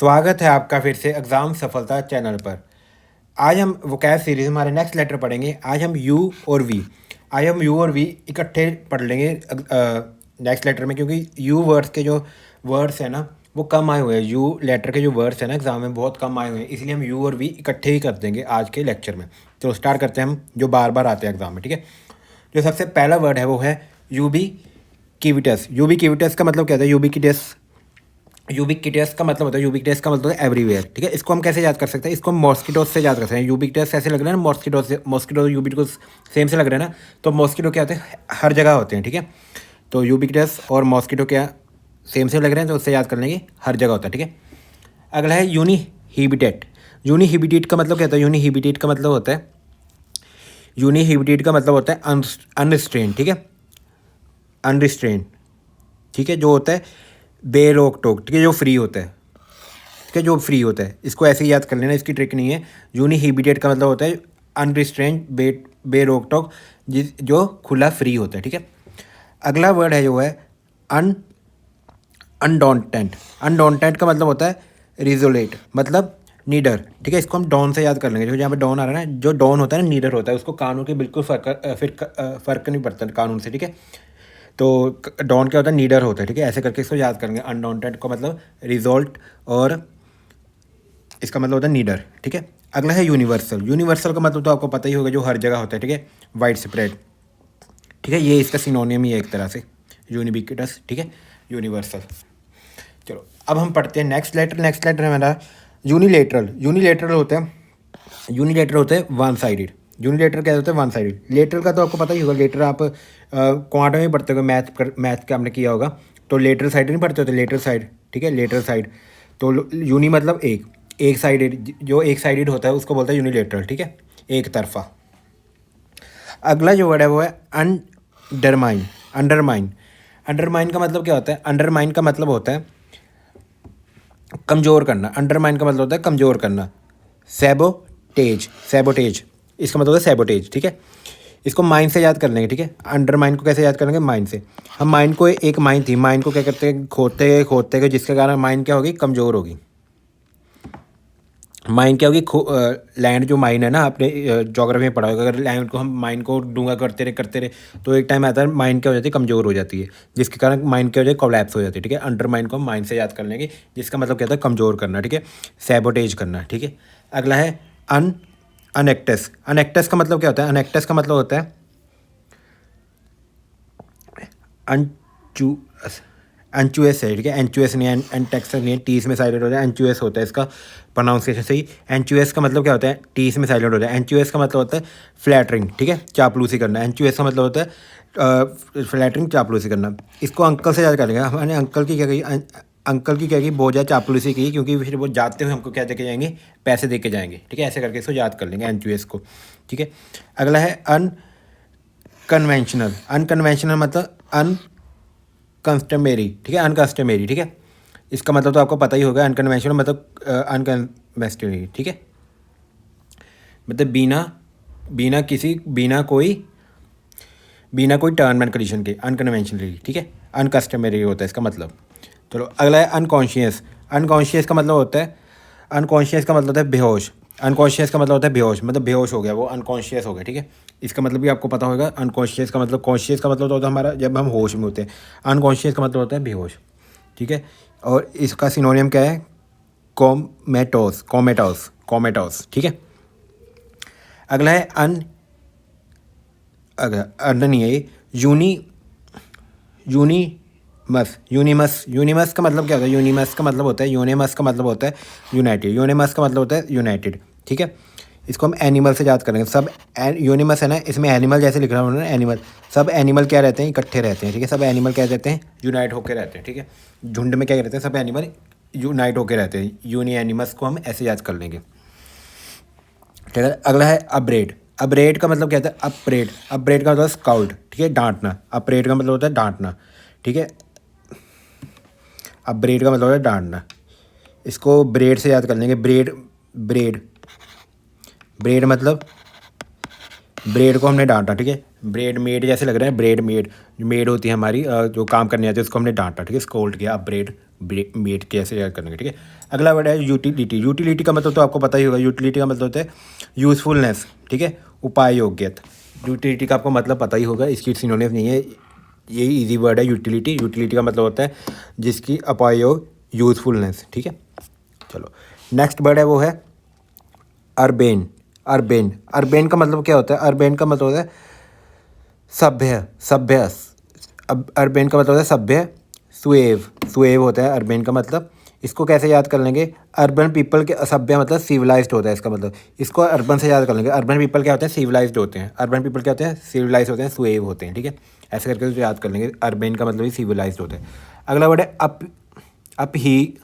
स्वागत है आपका फिर से एग्ज़ाम सफलता चैनल पर। आज हम वोकैब सीरीज़ हमारे नेक्स्ट लेटर पढ़ेंगे। आज हम यू और वी इकट्ठे पढ़ लेंगे नेक्स्ट लेटर में, क्योंकि यू वर्ड्स के जो वर्ड्स हैं ना वो कम आए हुए हैं। यू लेटर के जो वर्ड्स हैं ना एग्ज़ाम में बहुत कम आए हुए हैं, इसलिए हम यू और वी इकट्ठे ही कर देंगे आज के लेक्चर में। तो स्टार्ट करते हैं हम, जो बार बार आते हैं एग्ज़ाम में। ठीक है, जो सबसे पहला वर्ड है वो है यूबीक्विटस। यूबीक्विटस का मतलब क्या होता है? यूबिक्विटस का मतलब होता है एवरीवेयर। ठीक है, इसको हम कैसे याद कर सकते हैं? इसको हम मॉस्किटोस से याद कर सकते हैं। यूबिक्विटस ऐसे लग रहा है ना, मॉस्किटो यूबिक्विटस सेम से लग रहा है ना, तो मॉस्किटो क्या होते हैं? हर जगह होते हैं। ठीक है, तो यूबिक्विटस और मॉस्किटो क्या सेम से लग रहे हैं, तो उससे याद कर लेंगे हर जगह होता है। ठीक है, अगला है यूनिहिबिटेट। यूनिहिबिटेट का मतलब क्या होता है? यूनिहिबिटेट का मतलब होता है अनरिस्ट्रेन। ठीक है, अनरिस्ट्रेन। ठीक है, जो होता है बेरोक टोक। ठीक है, जो फ्री होता है। ठीक है, जो फ्री होता है, इसको ऐसे ही याद कर लेना, इसकी ट्रिक नहीं है। यूनिहिबिटेट का मतलब होता है अनरिस्ट्रेंड, बेरोक टोक, जो खुला फ्री होता है। ठीक है, अगला वर्ड है जो है अनडॉन्टेंट। अनडॉन्टेंट का मतलब होता है रिजोलेट, मतलब नीडर। ठीक है, इसको हम डॉन से याद कर लेंगे। जो यहाँ पे डॉन आ रहा है ना, जो डॉन होता है ना, नीडर होता है, उसको कानून के बिल्कुल फ़र्क नहीं पड़ता कानून से। ठीक है, तो डॉन क्या होता है? नीडर होता है। ठीक है, ऐसे करके इसको याद करेंगे। अनडॉन्टेड का मतलब रिजोल्ट और इसका मतलब होता है नीडर। ठीक है, अगला है यूनिवर्सल। यूनिवर्सल का मतलब तो आपको पता ही होगा, जो हर जगह होता है। ठीक है, वाइड स्प्रेड। ठीक है, ये इसका सिनोनियम ही है एक तरह से, यूनिबिक्विटस। ठीक है, यूनिवर्सल। चलो अब हम पढ़ते हैं नेक्स्ट लेटर। नेक्स्ट लेटर है हमारा यूनिलेटरल। यूनिलेटरल होते हैं वन साइडेड। यूनिलेटर क्या होता है? One sided. लेटरल का तो आपको पता ही होगा। लेटर आप क्वांटम में पढ़ते हो, मैथ का आपने किया होगा, तो लेटरल साइड नहीं पढ़ते होते, लेटरल साइड। ठीक है, लेटरल साइड। तो यूनी मतलब एक साइडेड, जो एक साइडेड होता है उसको बोलता है यूनिलेटरल। ठीक है, एक तरफा। अगला जो वर्ड है वो है अंडरमाइन। अंडरमाइन। अंडरमाइन का मतलब क्या होता है? अंडरमाइन का मतलब होता है कमज़ोर करना। अंडरमाइन का मतलब होता है कमज़ोर करना। सैबोटेज। सैबोटेज, इसका मतलब होता है सैबोटेज। ठीक है, इसको माइंड से याद कर लेंगे। ठीक है, अंडरमाइन को कैसे याद करेंगे? माइंड से। हम माइंड को, एक माइंड थी, माइंड को क्या करते हैं? खोदते गए, जिसके कारण माइंड क्या होगी? कमज़ोर होगी। माइंड क्या होगी? लैंड जो माइंड है ना, आपने ज्योग्राफी में पढ़ा होगा, अगर लैंड को हम माइंड को डूंगा करते रहे तो एक टाइम आता है माइंड क्या हो जाती है? कमज़ोर हो जाती है, जिसके कारण माइंड क्या हो जाए? कोलैप्स हो जाती है। ठीक है, अंडर माइंड को हम माइंड से याद कर लेंगे, जिसका मतलब क्या होता है? कमज़ोर करना। ठीक है, सैबोटेज करना। ठीक है, अगला है अनएक्टस। अनएक्टस का मतलब क्या होता है? अनएक्टस का मतलब होता है अनचू एंचुएस है। ठीक है, एंचुएस नहीं है, एंटेक्स नहीं है, टी इसमें साइलेंट हो जाए, एंचुएस होता है इसका प्रोनाउंसिएशन सही। एंचुएस का मतलब क्या होता है? टी इसमें साइलेंट हो जाए। एंचुएस का मतलब होता है फ्लैटरिंग। ठीक है, चापलूसी करना। एंचुएस का मतलब होता है फ्लैटरिंग, चापलूसी करना। इसको अंकल से याद करेंगे। हमने अंकल की क्या कही? अंकल की क्या की? बहुत ज़्यादा चापलूसी की, क्योंकि फिर वो जाते हुए हमको क्या देके जाएंगे? पैसे दे के जाएंगे। ठीक है, ऐसे करके इसको याद कर लेंगे, एंचुएस को। ठीक है, अगला है अनकन्वेंशनल। अनकन्वेंशनल मतलब कस्टमरी। ठीक है, अनकस्टमरी। ठीक है, इसका मतलब तो आपको पता ही होगा। अनकन्वेंशनल मतलब अनकन्वेंशनल। ठीक है, मतलब बिना कोई टर्म एंड कंडीशन के, अनकन्वेंशनली। ठीक है, अनकस्टमरी होता है इसका मतलब। चलो अगला है अनकॉन्शियस। अनकॉन्शियस का मतलब होता है बेहोश। अनकॉन्शियस का मतलब होता है बेहोश, मतलब बेहोश हो गया, वो अनकॉन्शियस हो गया। ठीक है, इसका मतलब भी आपको पता होगा। अनकॉन्शियस का मतलब, कॉन्शियस का मतलब होता है हमारा जब हम होश में होते हैं, अनकॉन्शियस का मतलब होता है बेहोश। ठीक है, और इसका सिनोनियम क्या है? कोमेटोस। ठीक है, अगला है अगला नहीं है ये, यूनिमस का मतलब क्या होता है? यूनिमस का मतलब होता है यूनाइटेड। यूनिमस का मतलब होता है यूनाइटेड। ठीक है, इसको हम एनिमल से याद करेंगे। सब यूनिमस है ना, इसमें एनिमल जैसे लिख रहा हूँ ना, एनिमल। सब एनिमल क्या रहते हैं? इकट्ठे रहते हैं। ठीक है, सब एनिमल क्या रहते हैं? यूनाइट होकर रहते हैं। ठीक है, झुंड में क्या रहते हैं? सब एनिमल यूनाइट होकर रहते हैं। यूनी एनिमल्स को हम ऐसे याद कर लेंगे। ठीक है, अगला है अपरेड। अपरेड का मतलब क्या होता है? अपरेड का मतलब स्काउट। ठीक है, डांटना। अपरेड का मतलब होता है डांटना। ठीक है, अपरेड का मतलब होता है डांटना। इसको ब्रेड से याद कर लेंगे। ब्रेड ब्रेड मतलब ब्रेड को हमने डांटा। ठीक है, ब्रेड मेड जैसे लग रहा है। ब्रेड मेड, जो मेड होती है हमारी, जो काम करने आती है, उसको हमने डांटा। ठीक है, स्कोल्ड किया। अपरेड मेट कैसे याद करने का, ठीक है। अगला वर्ड है यूटिलिटी। यूटिलिटी का मतलब तो आपको पता ही होगा, यूटिलिटी का मतलब होता है यूज़फुलनेस, ठीक है, उपाय योग्यता। यूटिलिटी का आपको मतलब पता ही होगा, इसकी सिनोनिम नहीं है, यही इजी वर्ड है यूटिलिटी। यूटिलिटी का मतलब होता है जिसकी अपायोग, यूज़फुलनेस, ठीक है। चलो नेक्स्ट वर्ड है वो है अर्बेन। अर्बेन, अर्बेन का मतलब क्या होता है? अर्बेन का मतलब होता है सभ्य, सभ्य। अब अर्बेन का मतलब होता है सभ्य। सुएव, सुएव होता है अर्बेन का मतलब। इसको कैसे याद कर लेंगे? अर्बन पीपल के, असभ्य मतलब सिविलाइज्ड होता है इसका मतलब। इसको अर्बन से याद कर लेंगे। अर्बन पीपल क्या होते हैं? सिविलाइज्ड होते हैं। अर्बन पीपल क्या होते हैं? सिविलाइज्ड होते हैं, सुएव होते हैं, ठीक है। ऐसे करके उसको याद कर लेंगे। अर्बेन का मतलब ही सिविलाइज्ड होता है। अगला वर्ड है अपहीवल।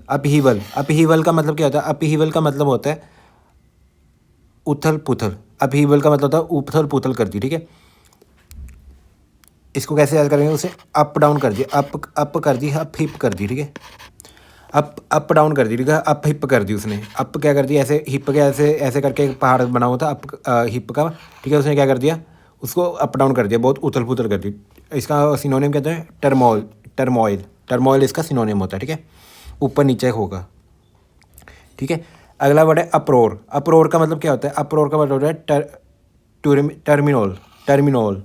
अपहीवल, अपहीवल का मतलब क्या होता है? अपहीवल का मतलब होता है उथल पुथल। अपहीवल का मतलब होता है उथल पुथल कर दी, ठीक है। इसको कैसे याद करेंगे? उसे अप डाउन कर दिया, अप कर दी, अप हिप कर दी, ठीक है। अप डाउन कर दी, ठीक है। अप हिप कर दी उसने। अप क्या कर दिया? ऐसे हिप के ऐसे ऐसे करके एक पहाड़ बना हुआ था अप हिप का, ठीक है। उसने क्या कर दिया? उसको अप डाउन कर दिया, बहुत उथल पुथल कर दी। इसका सिनोनिम कहते हैं टर्मोइल। टर्मोइल, टर्मोइल इसका सिनोनिम होता है, ठीक है। ऊपर नीचे होगा, ठीक है। अगला वर्ड है अप्रोर। अप्रोर का मतलब क्या होता है? अप्रोर का मतलब होता है टर्मिनोल। टर्मिनोल,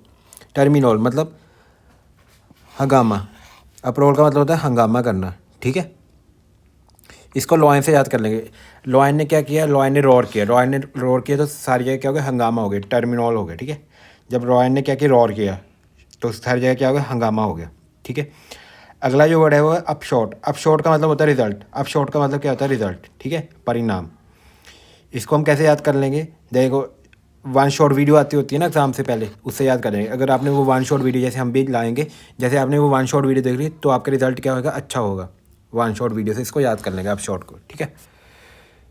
टर्मिनोल मतलब हंगामा। अप्रोर का मतलब होता है हंगामा करना, ठीक है। इसको लॉयन से याद कर लेंगे। लॉयन ने क्या किया? लॉयन ने रोर किया। लॉयन ने रोर किया तो सारी जगह क्या हो गया? हंगामा हो गया, टर्मिनोल हो गया, ठीक है। जब लॉयन ने क्या किया? रोर किया तो सारी जगह क्या हो गया? हंगामा हो गया, ठीक है। अगला जो वर्ड है वो है अपशॉट। अपशॉट का मतलब होता है रिजल्ट। अपशॉट का मतलब क्या होता है? रिजल्ट, ठीक है, परिणाम। इसको हम कैसे याद कर लेंगे? देखो, वन शॉट वीडियो आती होती है ना एग्जाम से पहले, उससे याद करेंगे। अगर आपने वो वन शॉट वीडियो, जैसे हम भी लाएंगे, जैसे आपने वो वन शॉट वीडियो देख ली तो आपका रिजल्ट क्या होगा? अच्छा होगा। वन शॉट वीडियो से इसको याद कर लेंगे, अपशॉट को, ठीक है।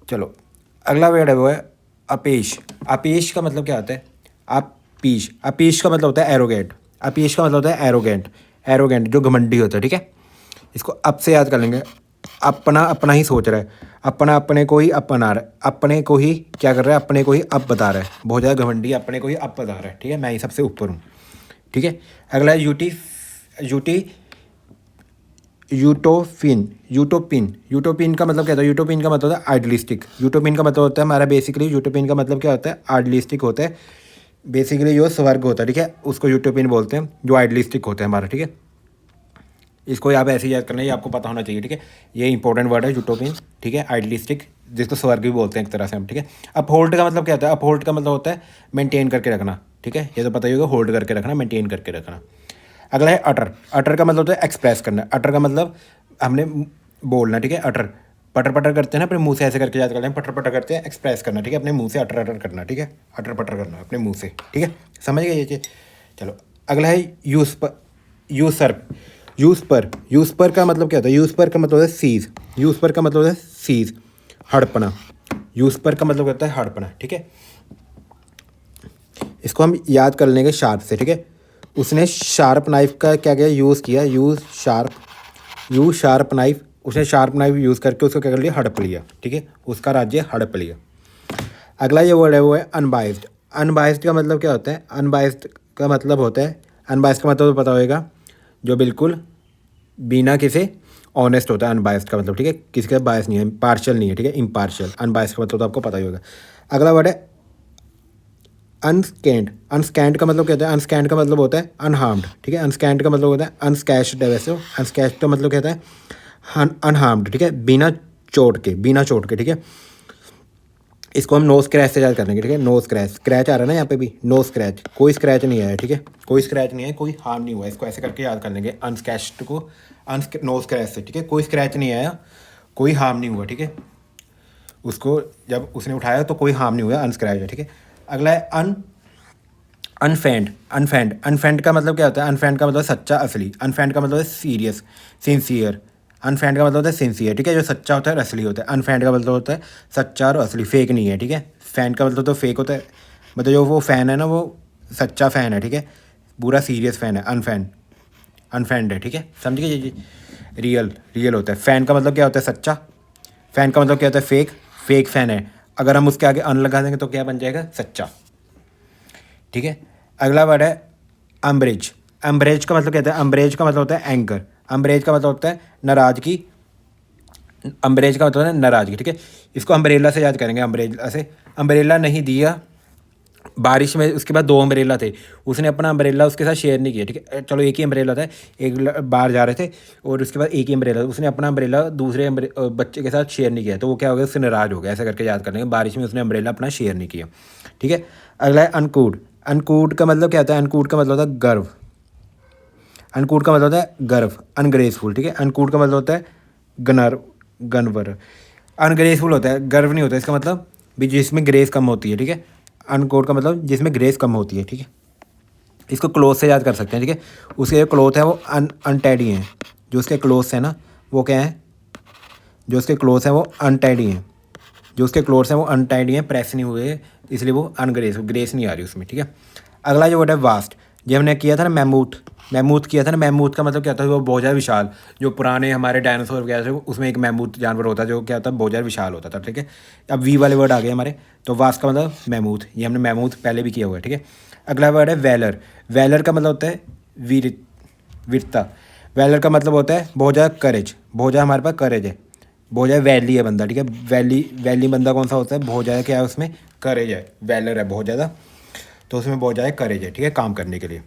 चलो अगला वर्ड है वो है अपेश। अपेश का मतलब क्या होता है? अपीश। अपीश का मतलब होता है एरोगेंट। अपीश का मतलब होता है एरोगेंट। एरोगेंट जो घमंडी होता है, ठीक है। इसको अब से याद कर लेंगे। अपना अपना ही सोच रहा है, अपना अपने को ही अपना रहा है, अपने को ही क्या कर रहा है? अपने को ही अब बता रहा है, बहुत ज़्यादा घमंडी, अपने को ही अब बता रहा है, ठीक है। मैं ही सबसे ऊपर हूँ, ठीक है। अगला है यूटी। यूटी यूटोपिन। यूटोपिन, यूटोपिन का मतलब क्या होता है? यूटोपिन का मतलब होता है आइडियलिस्टिक। यूटोपिन का मतलब होता है हमारा बेसिकली, यूटोपिन का मतलब क्या होता है? आइडियलिस्टिक होता है। बेसिकली जो स्वर्ग होता है, ठीक है, उसको यूटोपिन बोलते हैं, जो आइडियलिस्टिक होता है हमारा, ठीक है। इसको आप ऐसे ही याद करना है, ये आपको पता होना चाहिए, ठीक है। ये इंपॉर्टेंट वर्ड है यूटोपिन, ठीक है। आइडियलिस्टिक जिसको स्वर्ग भी बोलते हैं एक तरह से हम, ठीक है। अपहोल्ड का मतलब क्या होता है? अपहोल्ड का मतलब होता है मेंटेन करके रखना, ठीक है। ये तो पता ही होगा, होल्ड करके रखना, मेंटेन करके रखना। अगला है अटर। अटर का मतलब होता है एक्सप्रेस करना। अटर का मतलब हमने बोलना, ठीक है। अटर, पटर पटर करते हैं ना अपने मुंह से, ऐसे करके याद करते हैं, पटर पटर करते हैं, एक्सप्रेस करना, ठीक है। अपने मुंह से अटर अटर करना, ठीक है। अटर पटर करना अपने मुंह से, ठीक है। समझ गए ये चीज़? चलो अगला है यूसर्प। यूसपर। यूसपर का मतलब क्या होता है? यूसपर का मतलब होता है सीज। यूसपर का मतलब होता है सीज, हड़पना। यूसपर का मतलब होता है हड़पना, ठीक है। इसको हम याद कर लेंगे शार्प से, ठीक है। उसने शार्प नाइफ का क्या किया? यूज़ किया। Use sharp knife. उसने शार्प नाइफ यूज़ करके उसको क्या कर लिया? हड़प लिया, ठीक है। उसका राज्य हड़प लिया। अगला ये वर्ड है वो है अनबाइस्ड। अनबाइस्ड का मतलब क्या होता है? अनबाइस्ड का मतलब होता है, अनबाइस्ड का मतलब तो पता होगा, जो बिल्कुल बिना किसी ऑनेस्ट होता है अनबाइस्ड का मतलब, ठीक है। किसी का बायस नहीं है, पार्शियल नहीं है, ठीक है, इम्पार्शियल। अनबाइस्ड का मतलब तो आपको पता ही होगा। अगला वर्ड है अनस्कैंड। अनस्कैंड का मतलब क्या होता है? अनस्कैंड का मतलब होता है अनहार्म्ड, ठीक है। अनस्कैंड का मतलब होता है अनस्कैच्ड है वैसे। अनस्कैच्ड का मतलब कहता है अनहार्म्ड, ठीक है, बिना चोट के, बिना चोट के, ठीक है। इसको हम नो स्क्रैच से याद करेंगे, ठीक है। नो स्क्रैच, स्क्रैच आ रहा है ना यहाँ पे भी, नो स्क्रैच, कोई स्क्रैच नहीं आया, ठीक है। कोई स्क्रैच नहीं है, कोई हार्म नहीं हुआ। इसको ऐसे करके याद कर लेंगे, अनस्कैच्ड को नो स्क्रैच से, ठीक है। कोई स्क्रैच नहीं आया, कोई हार्म नहीं हुआ, ठीक है। उसको जब उसने उठाया तो कोई हार्म नहीं हुआ, अनस्क्रैच है, ठीक है। अगला है अनफेंड। अनफेंड, अनफेंड का मतलब क्या होता है? अनफेंड का मतलब सच्चा, असली। अनफेंड का मतलब है सीरियस, सिंसियर। अनफेंड का मतलब होता है सिंसियर, ठीक है, जो सच्चा होता है और असली होता है। अनफेंड का मतलब होता है सच्चा और असली, फेक नहीं है, ठीक है। फैन का मतलब तो फेक होता है, मतलब जो वो फ़ैन है ना वो सच्चा फ़ैन है, ठीक है, पूरा सीरियस फ़ैन है। अनफेंड है, ठीक है, समझ गए जी। रियल, रियल होता है। फ़ैन का मतलब क्या होता है? सच्चा। फ़ैन का मतलब क्या होता है? फेक, फेक फ़ैन है। अगर हम उसके आगे अन लगा देंगे तो क्या बन जाएगा? सच्चा, ठीक है। अगला वर्ड है अम्ब्रेज। अम्ब्रेज का मतलब क्या होता है? अम्ब्रेज का मतलब होता है एंकर। अम्ब्रेज का मतलब होता है नाराज़गी, अम्ब्रेज का मतलब है नाराज़गी, ठीक है। इसको अम्ब्रेला से याद करेंगे, अम्ब्रेला से। अम्ब्रेला नहीं दिया बारिश में, उसके बाद 2 अम्ब्रेला थे, उसने अपना अम्ब्रेला उसके साथ शेयर नहीं किया, ठीक है। चलो एक ही अम्ब्रेला था, बाहर जा रहे थे और उसके बाद एक ही अम्ब्रेला, उसने अपना अम्ब्रेला दूसरे बच्चे के साथ शेयर नहीं किया, तो वो क्या हो गया, उससे नाराज़ हो गया। ऐसा करके याद कर लेंगे, बारिश में उसने अम्ब्रेला अपना शेयर नहीं किया, ठीक है। अगला है अनकूड। अनकूड का मतलब क्या होता है? अनकूड का मतलब होता है गर्व। अनकूड का मतलब होता है गर्व, अनग्रेसफुल, ठीक है। अनकूड का मतलब होता है गनर गनवर। अनग्रेसफुल होता है, गर्व नहीं होता, इसका मतलब भी जिसमें ग्रेस कम होती है, ठीक है। अनकोड का मतलब जिसमें ग्रेस कम होती है, ठीक है। इसको क्लोथ से याद कर सकते हैं, ठीक है। उसके जो क्लोथ है वो अनटैडी हैं, जो उसके क्लोथ्स हैं ना वो क्या है, जो उसके क्लोथ्स हैं वो अनटैडी हैं, जो उसके क्लोथ्स हैं वो अनटाइडी हैं, प्रेस नहीं हुए, इसलिए वो अनग्रेस, ग्रेस नहीं आ रही उसमें, ठीक है। अगला जो वर्ड है वास्ट। जो हमने किया था ना मैमूथ, मैमूथ किया था ना, मैमूथ का मतलब क्या होता है? वो बहुत ज़्यादा विशाल, जो पुराने हमारे डायनासोर वगैरह थे उसमें एक मैमूथ जानवर होता है जो क्या होता है, बहुत ज़्यादा विशाल होता था, ठीक है। अब वी वाले वर्ड आ गए हमारे, तो वास्ट का मतलब मैमूथ, ये हमने मैमूथ पहले भी किया हुआ है, ठीक है। अगला वर्ड है वैलर। वैलर का मतलब होता है वीरता। वैलर का मतलब होता है बहुत ज़्यादा करेज, बहुत ज़्यादा हमारे पास करेज है, बहुत ज़्यादा वैली है बंदा, ठीक है। वैली वैली बंदा कौन सा होता है? बहुत ज़्यादा क्या है उसमें, करेज है, वैलर है बहुत ज़्यादा, तो उसमें बहुत ज़्यादा करेज है, ठीक है, काम करने के लिए।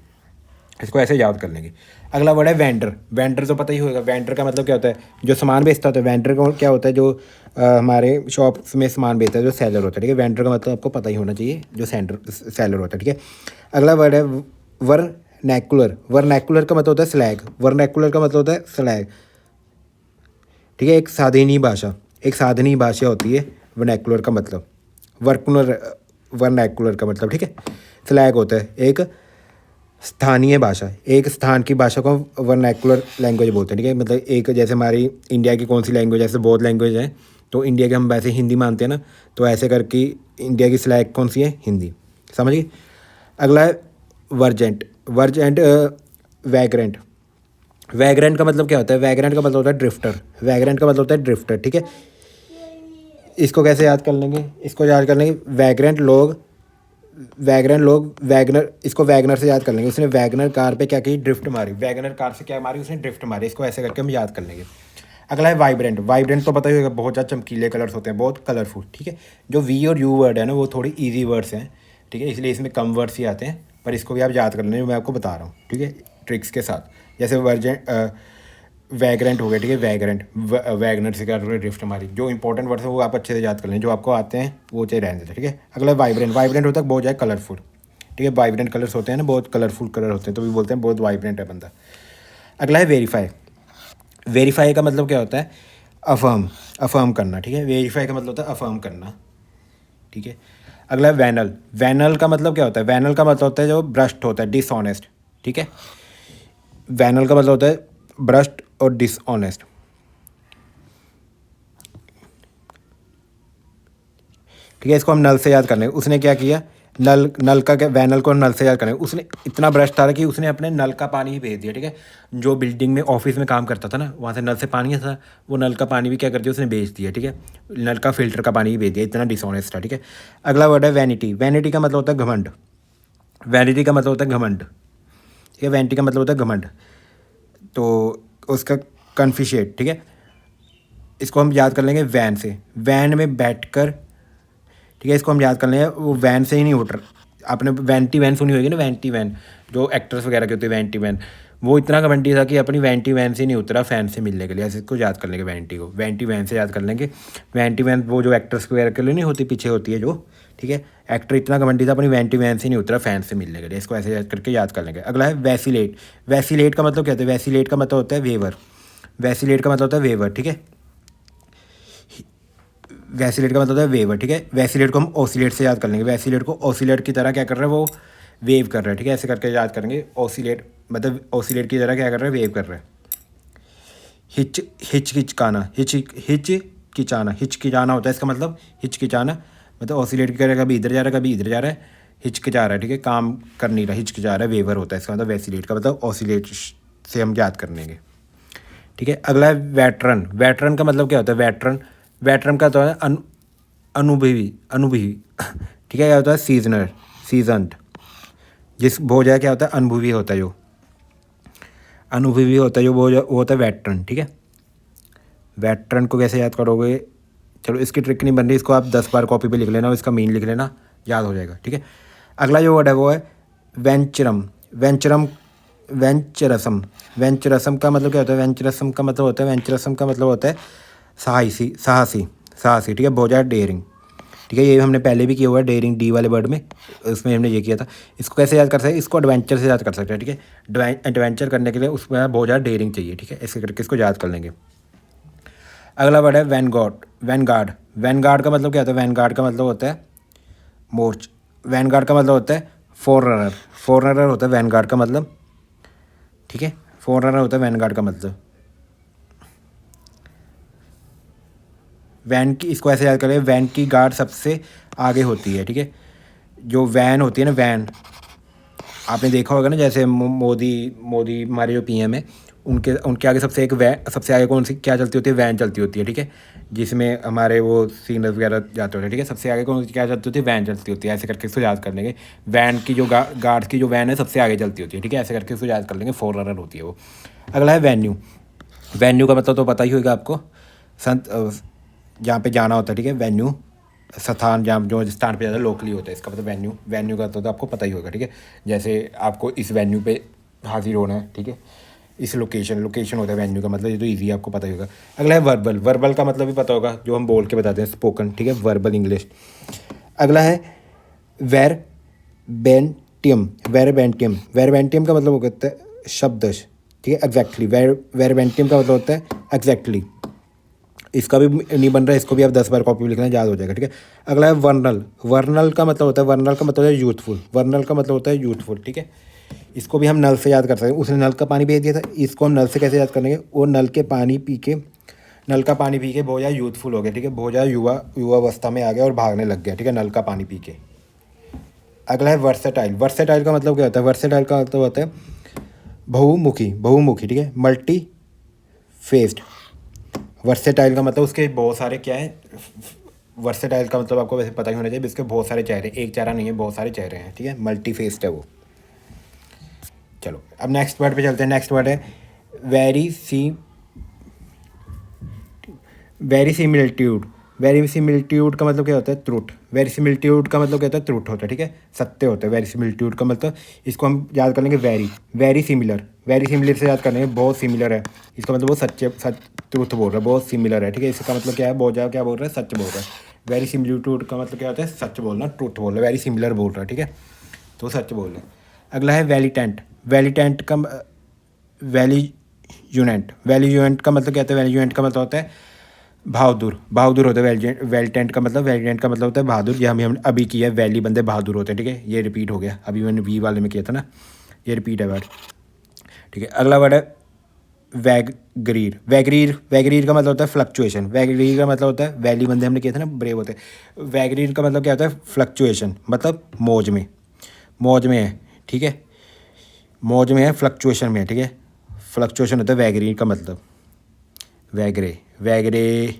इसको ऐसे याद कर लेंगे। अगला वर्ड है वेंडर। वेंडर तो पता ही होगा, वेंडर का मतलब क्या होता है? जो सामान बेचता होता है। वेंडर का क्या होता है? जो हमारे शॉप्स में सामान बेचता है, जो सेलर होता है, ठीक है। वेंडर का मतलब आपको पता ही होना चाहिए, जो सेलर होता है, ठीक है। अगला वर्ड है वर्नैकुलर। वर्नैकुलर का मतलब होता है स्लैग। वर्नैकुलर का मतलब होता है स्लैग, ठीक है। एक साधनी भाषा, एक साधनी भाषा होती है वर्नैकुलर का मतलब, वर्कुलर वर्नैकुलर का मतलब, ठीक है। स्लैग होता है एक स्थानीय भाषा, एक स्थान की भाषा को वर्नैकुलर लैंग्वेज बोलते हैं, ठीक है। मतलब एक जैसे हमारी इंडिया की कौन सी लैंग्वेज, जैसे बहुत लैंग्वेज है, तो इंडिया के हम वैसे हिंदी मानते हैं ना, तो ऐसे करके इंडिया की स्लैग कौन सी है? हिंदी, समझ गई। अगला है वर्जेंट। वर्जेंट वैग्रेंट। वैग्रेंट का मतलब क्या होता है? वैग्रेंट का मतलब होता है ड्रिफ्टर। वैग्रेंट का मतलब होता है ड्रिफ्टर, ठीक है। इसको कैसे याद कर लेंगे? इसको याद कर लेंगे वैगनर लोग, वैगनर, इसको वैगनर से याद कर लेंगे। उसने वैगनर कार पे क्या की? ड्रिफ्ट मारी। वैगनर कार से क्या मारी? उसने ड्रिफ्ट मारी। इसको ऐसे करके हम याद कर लेंगे। अगला है वाइब्रेंट। वाइब्रेंट तो पता ही होगा, बहुत ज़्यादा चमकीले कलर्स होते हैं, बहुत कलरफुल, ठीक है। जो वी और यू वर्ड है ना वो थोड़ी ईजी वर्ड्स हैं, ठीक है, इसलिए इसमें कम वर्ड्स ही आते हैं, पर इसको भी आप याद कर लेंगे, मैं आपको बता रहा हूँ, ठीक है, ट्रिक्स के साथ। जैसे वैग्रेंट हो गया, ठीक है। वैग्रेंट वैगनर से क्या ड्रिफ्ट हमारी, जो इंपॉर्टेंट वर्ड्स हैं वो आप अच्छे से याद कर लें, जो आपको आते हैं वो चाहिए रहने देते, ठीक है। अगला वाइब्रेंट। वाइब्रेंट होता है बहुत ज़्यादा कलरफुल, ठीक है। वाइब्रेंट कलर्स होते हैं ना, बहुत कलरफुल कलर होते हैं, तो भी बोलते हैं बहुत वाइब्रेंट है बंदा। अगला है वेरीफाई। वेरीफाई का मतलब क्या होता है? अफर्म, अफर्म करना, ठीक है। वेरीफाई का मतलब होता है अफर्म करना, ठीक है। अगला है वैनल। वैनल का मतलब क्या होता है? वैनल का मतलब होता है जो ब्रस्ट होता है, डिसऑनेस्ट, ठीक है। वैनल का मतलब होता है ब्रस्ट और डिसऑनेस्ट, ठीक है। इसको हम नल से याद करने, उसने क्या किया? नल, नल का क्या, वैनल को नल से याद करने, उसने इतना भ्रष्ट था कि उसने अपने नल का पानी ही भेज दिया, ठीक है। जो बिल्डिंग में ऑफिस में काम करता था ना, वहाँ से नल से पानी आता था, वो नल का पानी भी क्या कर दिया उसने? बेच दिया, ठीक है। नल का फिल्टर का पानी ही भेज दिया, इतना डिसऑनेस्ट था, ठीक है। अगला वर्ड है वैनिटी। वैनिटी का मतलब होता है घमंड। वैनिटी का मतलब होता है घमंड, ठीक है। वैनिटी का मतलब होता है घमंड, तो उसका कन्फिशिएट, ठीक है। इसको हम याद कर लेंगे वैन से। वैन में बैठकर, ठीक है, इसको हम याद कर लेंगे, वो वैन से ही नहीं उठ रहा। आपने वैंटी वैन सुनी होगी ना, वैंटी वैन, जो एक्ट्रेस वगैरह के होते हैं, वैंटी वैन, वो इतना घमंडी था कि अपनी वैंटी वैन से ही नहीं उतरा फैन से मिलने के लिए। ऐसे इसको याद कर लेंगे, वैंटी को वैंटी वैन से याद कर लेंगे। वैंटी वैन वो जो एक्ट्रेस वगैरह के लिए नहीं होती, पीछे होती है जो, ठीक है। एक्टर इतना घमंडी था, अपनी वैंटी वैन से नहीं उतरा फैन से मिलने के लिए। इसको ऐसे याद करके याद कर लेंगे। अगला है वैसिलेट। वैसिलेट का मतलब क्या होता है? वैसिलेट का मतलब होता है वेवर। वैसिलेट का मतलब होता है वेवर, ठीक है। वैसिलेट का मतलब होता है वेवर, ठीक है। वैसिलेट को हम ओसिलेट से याद कर लेंगे। वैसिलेट को ओसिलेट की तरह क्या कर रहा है? वो वेव कर रहा है, ठीक है। ऐसे करके याद करेंगे। ओसिलेट मतलब ओसिलेट की तरह क्या कर रहा है? वेव कर रहा है। हिचकिचाना, हिचकिचाना, हिचकिचाना होता है इसका मतलब, हिचकिचाना मतलब ओसिलेट की तरह कभी इधर जा रहा है कभी इधर जा रहा है, हिचकिचा रहा है, ठीक है, काम कर नहीं रहा, हिचकिचा रहा है, वेवर होता है इसका मतलब। वैसिलेट का मतलब ओसिलेट से हम याद कर लेंगे, ठीक है। अगला है वेटरन। वेटरन का मतलब क्या होता है? वेटरन, वेटरन का तो है अनुभवी, अनुभवी, ठीक है। क्या होता है? सीजनर, सीजनड, जिस बहुत ज़्यादा क्या होता है? अनुभवी होता है जो। अनुभवी होता है जो वो होता है वेटरन, ठीक है। वेटरन को कैसे याद करोगे, चलो इसकी ट्रिक नहीं बन रही, इसको आप 10 बार कॉपी पे लिख लेना और इसका मीन लिख लेना, याद हो जाएगा, ठीक है। अगला जो वर्ड है वो है वेंचरम। वेंचरम वेंचरसम। वेंचरसम का मतलब क्या होता है, वेंचरसम का मतलब होता है, वेंचरसम का मतलब होता है साहसी, साहसी, साहसी, ठीक है। बहुत ज़्यादा डेयरिंग, ठीक है। ये हमने पहले भी किया हुआ है डेयरिंग, डी वाले वर्ड में, उसमें हमने ये किया था। इसको कैसे याद कर सकते हैं, इसको एडवेंचर से याद कर सकते हैं, ठीक है। एडवेंचर करने के लिए उसमें बहुत ज़्यादा डेयरिंग चाहिए, ठीक है। ऐसे करके इसको याद कर लेंगे। अगला वर्ड है वैनगार्ड। वैनगार्ड। वैनगार्ड का मतलब क्या होता है, वैनगार्ड का मतलब होता है मोर्च। वैनगार्ड का मतलब होता है फोररनर। फोररनर होता है वैनगार्ड का मतलब, ठीक है। फोररनर होता है वैनगार्ड का मतलब। वैन की, इसको ऐसे याद करें, वैन की गार्ड सबसे आगे होती है, ठीक है। जो वैन होती है ना, वैन आपने देखा होगा ना, जैसे मोदी मोदी हमारे जो पीएम है, उनके उनके आगे सबसे एक वैन, सबसे आगे कौन सी क्या चलती होती है, वैन चलती होती है, ठीक है। जिसमें हमारे वो सीनियर्स वगैरह जाते होते हैं, ठीक है। सबसे आगे कौन सी क्या चलती होती है, वैन चलती होती है। ऐसे करके इसको याद कर लेंगे। वैन की जो गार्ड्स की जो वैन है सबसे आगे चलती होती है, ठीक है। ऐसे करके इसको याद कर लेंगे, फोर रनर होती है वो। अगला है वेन्यू। वेन्यू का मतलब तो पता ही होगा आपको, संत जहाँ पे जाना होता है, ठीक है। वेन्यू स्थान, जहाँ जो स्थान पे ज़्यादा लोकली होता है, इसका मतलब वेन्यू। वेन्यू का तो आपको पता ही होगा, ठीक है। जैसे आपको इस वेन्यू पे हाजिर होना है, ठीक है। इस लोकेशन, लोकेशन होता है वेन्यू का मतलब, ये तो इजी है, आपको पता ही होगा। अगला है वर्बल। वर्बल का मतलब भी पता होगा, जो हम बोल के बताते हैं, स्पोकन, ठीक है, वर्बल इंग्लिश। अगला है वेरबेंटियम। वेरबेंटियम। वेरबेंटियम का मतलब होता है शब्दश, ठीक है, एग्जैक्टली। वेरबेंटियम का मतलब होता है एग्जैक्टली। इसका भी नहीं बन रहा है, इसको भी आप 10 बार कॉपी लिखना, याद हो जाएगा, ठीक है। अगला है वर्नल। वर्नल का मतलब होता है, वर्नल का मतलब है यूथफुल। वर्नल का मतलब होता है यूथफुल, ठीक है। इसको भी हम नल से याद कर सकते हैं। उसने नल का पानी भेज दिया था, इसको हम नल से कैसे याद करेंगे, वो नल के पानी पी के, नल का पानी पी के बहुत ज़्यादा यूथफुल हो गया, ठीक है। बहुत ज़्यादा युवावस्था में आ गया और भागने लग गया, ठीक है, नल का पानी पी के। अगला है वर्सेटाइल। वर्सेटाइल का मतलब क्या होता है, वर्सेटाइल का मतलब होता है बहुमुखी, बहुमुखी, ठीक है, मल्टी फेस्ड। वर्सेटाइल का मतलब उसके बहुत सारे क्या है, वर्सेटाइल का मतलब आपको वैसे पता ही होना चाहिए, इसके बहुत सारे चेहरे, एक चेहरा नहीं है, बहुत सारे चेहरे हैं, ठीक है, मल्टी फेस्ड है वो। चलो अब नेक्स्ट वर्ड पे चलते हैं। नेक्स्ट वर्ड है वेरी सिमिलिट्यूड। वेरी सिमिलिट्यूड का मतलब क्या होता है, ट्रूथ। वेरी सिमिलिट्यूड का मतलब क्या होता है, ट्रूथ होता है, ठीक है, सत्य होता है। वेरी सिमिलिट्यूड का मतलब, इसको हम याद कर लेंगे very, very similar. Very similar से याद कर लेंगे, बहुत सिमिलर है, इसका मतलब वो सच्चे, सच, ट्रूथ बोल रहा है, बहुत सिमिलर है, ठीक है। इसका मतलब क्या है, बहुत ज़्यादा क्या बोल रहा है, सच बोल रहा है। वेरी सिमिलिट्यूड का मतलब क्या होता है, सच बोलना, ट्रूथ बोल रहा है। वेरी सिमिलर बोल रहा है, ठीक है, तो सच बोल रहा है। अगला है वैलिटेंट। वैलिटेंट का वैली यूनेंट। वैली यूनेंट का मतलब क्या होता है, वैली यूनेंट का मतलब होता है बहादुर। बहादुर होता है वेलिटेंट का मतलब। वेलिटेंट का मतलब होता है बहादुर। ये हम अभी किया है, वैली बंदे बहादुर होते हैं, ठीक है। ये रिपीट हो गया, अभी मैंने वी वाले में किया था ना, ये रिपीट है वर्ड, ठीक है। अगला वर्ड है वैगरीर। वैगरीर, वैगरीर का मतलब होता है फ्लक्चुएशन। वैगरीर का मतलब होता है, वैली बंदे हमने किए थे ना, ब्रेव होते हैं। वैगरीर का मतलब क्या होता है, फ्लक्चुएशन, मतलब मौज में, मौज में है, ठीक है, मौज में है, फ्लक्चुएशन में है, ठीक है। फ्लक्चुएशन होता है वैगरीर का मतलब। वैगरे, वैगरे,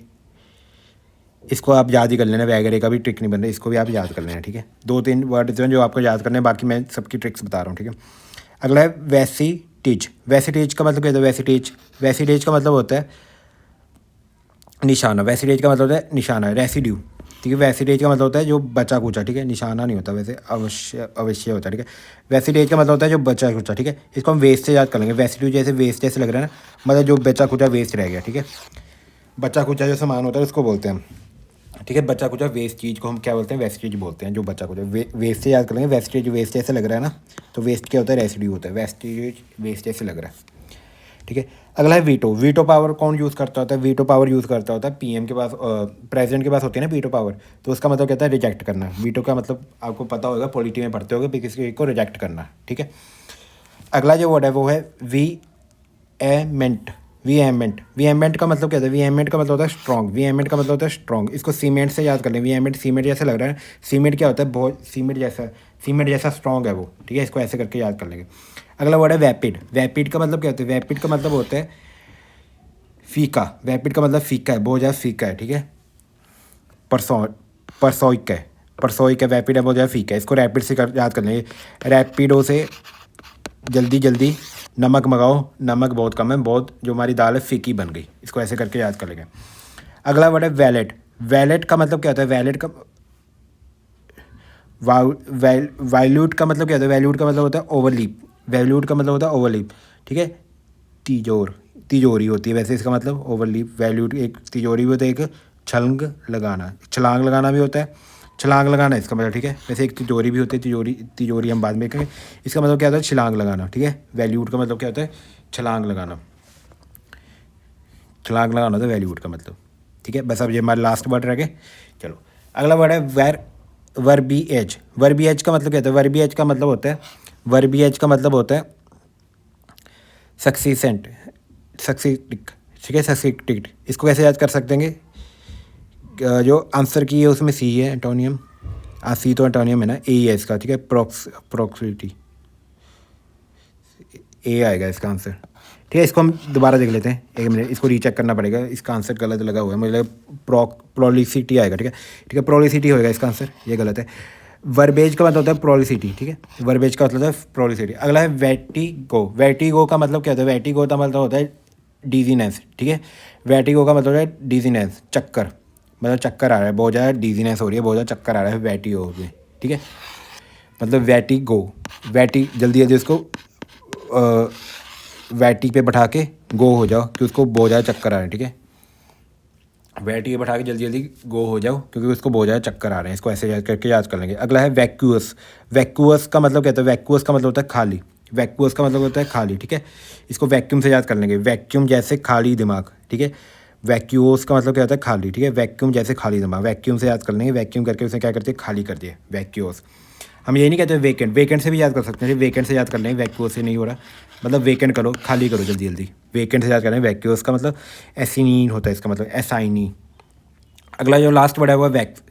इसको आप याद ही कर लेना, वैगरे का भी ट्रिक नहीं बन रहा, इसको भी आप याद कर लेना, ठीक है। 2-3 वर्ड जो आपको याद करने हैं, बाकी मैं सबकी ट्रिक्स बता रहा हूँ, ठीक है। अगला है वेसिटेज। वेसिटेज का मतलब क्या होता है, वेसिटेज, वेसिटेज का मतलब होता है निशाना। वेसिटेज का मतलब होता है निशाना, रेसिड्यू, ठीक है। वेसिटेज का मतलब होता है जो बचा कुचा, ठीक है, निशाना नहीं होता वैसे, अवश्य अवश्य होता है, ठीक है। वेसिटेज का मतलब होता है जो बचा कुचा, ठीक है। इसको हम वेस्ट से याद कर लेंगे। वेसिड्यू जैसे वेस्ट जैसे लग रहा है ना, मतलब जो बचा कुचा वेस्ट रह गया, ठीक है। बचा कुचा जो सामान होता है उसको बोलते हैं हम, ठीक है। बचा कुचा वेस्ट चीज़ को हम क्या बोलते हैं, वेस्टेज बोलते हैं। जो बचा कुचा वेस्ट से याद कर लेंगे। वेस्टेज, वेस्ट ऐसे लग रहा है ना, तो वेस्ट क्या होता है, रेसिड्यू होता है। वेस्टेज वेस्ट ऐसे लग रहा है, ठीक है। अगला है वीटो। वीटो पावर कौन यूज़ करता होता है, वीटो पावर यूज़ करता होता है पीएम के पास, प्रेसिडेंट के पास होती है ना वीटो पावर, तो उसका मतलब कहता है रिजेक्ट करना। वीटो का मतलब आपको पता होगा, पॉलिटी में पढ़ते होगे, किसी को रिजेक्ट करना, ठीक है। अगला जो वर्ड है वो है वी एमेंट। वी एमेंट। वी एमेंट का मतलब क्या होता है, वी एमेंट का मतलब होता है स्ट्रॉन्ग। वी एमेंट का मतलब होता है स्ट्रॉन्ग। इसको सीमेंट से याद कर लें। वी एमेंट सीमेंट जैसा लग रहा है, सीमेंट क्या होता है, बहुत सीमेंट जैसा स्ट्रॉन्ग है वो, ठीक है। इसको ऐसे करके याद कर लेंगे। अगला वर्ड है वैपिड। वैपिड का मतलब क्या होता है, वैपिड का मतलब होता है फीका। वैपिड का मतलब फीका है, बहुत ज़्यादा फीका है, ठीक है। परसोइक है, परसोइक है, वैपिड है, बहुत ज़्यादा फीका है। इसको रैपिड से याद कर लेंगे। रैपिडो से जल्दी जल्दी नमक मंगाओ, नमक बहुत कम है, बहुत जो हमारी दाल है फीकी बन गई। इसको ऐसे करके याद कर लेंगे। अगला वर्ड है वैलेट। वैलेट का मतलब क्या होता है? वैलेट का वैल्यूट का मतलब क्या होता है? वैल्यूट का मतलब होता है ओवरलीप। वैल्यूट का मतलब होता है ओवरलीप, ठीक है। तिजोरी होती है वैसे इसका मतलब ओवरलीप। वैल्यूट एक तिजोरी भी होता है, एक छलांग लगाना भी होता है। छलांग लगाना इसका मतलब, ठीक है। वैसे एक तिजोरी भी होती है, तिजोरी हम बाद में करेंगे। इसका मतलब क्या होता है? छलांग लगाना, ठीक है। वैल्यूट का मतलब क्या होता है? छलांग लगाना। छलांग लगाना होता है वैल्यूट का मतलब, ठीक है। बस अब ये हमारे लास्ट वर्ड रह गए। चलो अगला वर्ड है वर्बिएज। वर्बिएज का मतलब क्या होता है? वर्बिएज का मतलब होता है, वर्बिएज का मतलब होता है सक्सीसेंट, सक्सीटिक, ठीक है। सक्सीटिक इसको कैसे याद कर सकते हैं? जो आंसर की है उसमें सी है एंटोनियम, सी तो एंटोनियम है ना, ए है इसका, ठीक है। प्रोक्सिटी, ए आएगा इसका आंसर, ठीक है। इसको हम दोबारा देख लेते हैं, एक मिनट, इसको रीचेक करना पड़ेगा। इसका आंसर गलत लगा हुआ है, मुझे लगा प्रोलिसिटी आएगा, ठीक है। ठीक है, प्रोलिसिटी होएगा इसका आंसर, ये गलत है। वर्बेज का मतलब होता है प्रोलिसिटी, ठीक है। वर्बेज का मतलब होता है प्रोलिसिटी। अगला है वेटिगो। वेटिगो का मतलब क्या होता है? वेटिगो का मतलब होता है डीजीनेस, ठीक है। वेटिगो का मतलब होता है डीजीनेस, चक्कर, मतलब चक्कर आ रहा है बहुत ज़्यादा, डीजीनेस हो रही है बहुत ज़्यादा, चक्कर आ रहा है वेटिगो में, ठीक है। मतलब वेटिगो, जल्दी जल्दी उसको वैटी पे बैठा के गो हो जाओ कि उसको बहुत ज़्यादा चक्कर आ रहे हैं, ठीक है। वैटी पे बैठा के जल्दी जल्दी गो हो जाओ क्योंकि उसको बहुत ज़्यादा चक्कर आ रहे हैं। इसको ऐसे याद करके याद कर लेंगे। अगला है वैक्यूअस। वैक्यूअस का मतलब क्या होता है? वैक्यूअस का मतलब होता है खाली। वैक्यूअस का मतलब होता है खाली, ठीक है। इसको वैक्यूम से याद कर लेंगे। वैक्यूम जैसे खाली दिमाग, ठीक है। वैक्यूअस का मतलब क्या होता है? खाली, ठीक है। वैक्यूम जैसे खाली दिमाग, वैक्यूम से याद कर लेंगे। वैक्यूम करके उसे क्या करते हैं? खाली कर दिए, वैक्यूअस। हम ये नहीं कहते वेकेंट, वेकेंट से भी याद कर सकते हैं, वेकेंट से याद कर लेंगे, वैक्यूअस से नहीं हो रहा। मतलब वेकेंट करो, खाली करो जल्दी जल्दी, वेकेंट से याद करें। वैक्यूअस का मतलब एसिनीन होता है, इसका मतलब एसाइनी। अगला जो लास्ट वर्ड है वो वैक्स।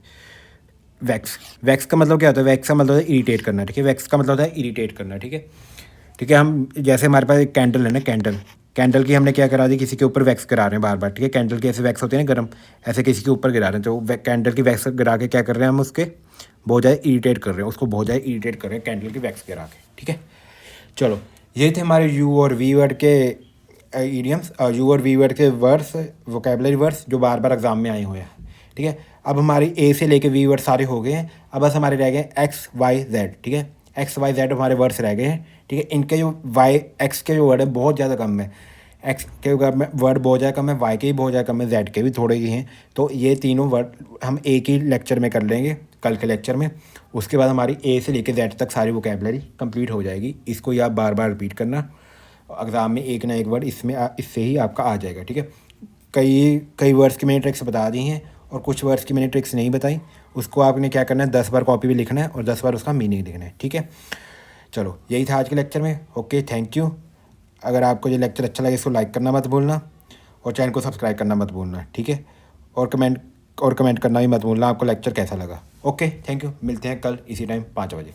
वैक्स, वैक्स का मतलब क्या होता है? वैक्स का मतलब होता है इरिटेट करना, ठीक है। वैक्स का मतलब होता है इरिटेट करना, ठीक है। ठीक है, हम जैसे हमारे पास एक कैंडल है ना, कैंडल, कैंडल की हमने क्या करा दी? किसी के ऊपर वैक्स करा रहे हैं बार बार, ठीक है। कैंडल की ऐसे वैक्स होती है ना गर्म, ऐसे किसी के ऊपर गिरा रहे हैं, तो कैंडल की वैक्स गिरा के क्या कर रहे हैं? हम उसके बहुत ज़्यादा इरीटेट कर रहे हैं, उसको बहुत ज़्यादा इरीटेट कर रहे हैं कैंडल की वैक्स गिरा के, ठीक है। चलो ये थे हमारे यू और वी वर्ड के ईडियम्स, यू और वी वर्ड के वर्ड्स, वोकेबलरी वर्ड्स जो बार बार एग्जाम में आए हुए हैं, ठीक है। अब हमारी ए से लेके वी वर्ड सारे हो गए हैं। अब बस हमारे रह गए एक्स वाई जेड, ठीक है। एक्स वाई जेड हमारे वर्ड्स रह गए हैं, ठीक है। इनके जो वाई एक्स के जो वर्ड है बहुत ज़्यादा कम है, एक्स के वर्ड बहुत ज़्यादा कम है, वाई के भी बहुत ज़्यादा कम है, जेड के भी थोड़े ही हैं। तो ये तीनों वर्ड हम एक ही लेक्चर में कर लेंगे, कल के लेक्चर में। उसके बाद हमारी ए से लेकर जेड तक सारी वोकेबलरी कंप्लीट हो जाएगी। इसको ही आप बार बार रिपीट करना, एग्ज़ाम में एक ना एक वर्ड इससे ही आपका आ जाएगा, ठीक है। कई कई वर्ड्स की मैंने ट्रिक्स बता दी हैं और कुछ वर्ड्स की मैंने ट्रिक्स नहीं बताई। उसको आपने क्या करना है? 10 बार कॉपी भी लिखना है और 10 बार उसका मीनिंग लिखना है, ठीक है। चलो यही था आज के लेक्चर में। Okay, thank you. अगर आपको ये लेक्चर अच्छा लगे इसको लाइक करना मत भूलना और चैनल को सब्सक्राइब करना मत भूलना, ठीक है। और कमेंट करना भी मत भूलना आपको लेक्चर कैसा लगा। Okay, thank you. मिलते हैं कल इसी टाइम 5 बजे।